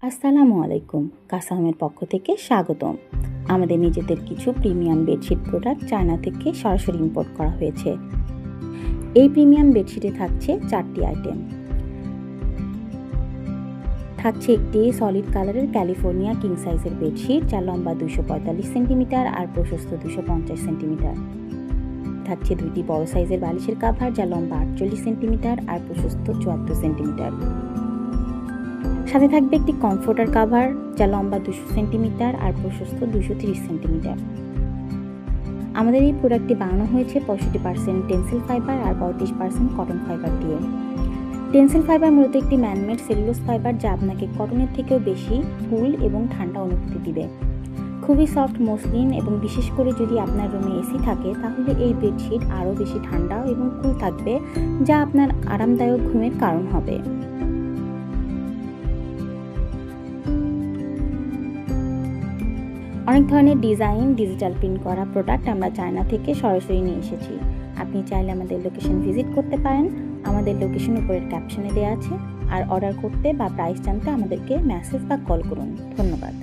আসসালামু আলাইকুম। কাসামের পক্ষ থেকে স্বাগতম। আমাদের নিজেদের কিছু প্রিমিয়াম বেডশিট প্রোডাক্ট চায়না থেকে সরাসরি ইম্পোর্ট করা হয়েছে। এই প্রিমিয়াম বেডশিটে থাকছে 4টি আইটেম। থাকছে একটি সলিড কালারের ক্যালিফোর্নিয়া কিং সাইজের বেডশিট, যার লম্বা 245 সেন্টিমিটার আর প্রশস্ত 250 সেন্টিমিটার। থাকছে 2টি বড় সাইজের বালিশের কাভার, যার লম্বা 48 সেন্টিমিটার আর প্রশস্ত 74 সেন্টিমিটার। সাথে থাকবে একটি কমফোর্টার কাভার, যা লম্বা 200 সেন্টিমিটার আর প্রশস্ত 230 সেন্টিমিটার। আমাদের এই প্রোডাক্টটি বানানো হয়েছে 65% টেন্সিল ফাইবার আর 35% কটন ফাইবার দিয়ে। টেন্সিল ফাইবার মূলত একটি ম্যানমেড সেলুলোজ ফাইবার, যা আপনাকে কটনের থেকেও বেশি কুল এবং ঠান্ডা অনুভূতি দিবে। খুবই সফট মসলিন, এবং বিশেষ করে যদি আপনার রুমে এসি থাকে তাহলে এই বেডশিট আরও বেশি ঠান্ডা এবং কুল থাকবে, যা আপনার আরামদায়ক ঘুমের কারণ হবে। অনেক ধরনের ডিজাইন, ডিজিটাল প্রিন্ট করা প্রোডাক্ট আমরা চায়না থেকে সরাসরি নিয়ে এসেছি। আপনি চাইলে আমাদের লোকেশন ভিজিট করতে পারেন। আমাদের লোকেশন উপরের ক্যাপশনে দেওয়া আছে। আর অর্ডার করতে বা প্রাইস জানতে আমাদেরকে মেসেজ বা কল করুন। ধন্যবাদ।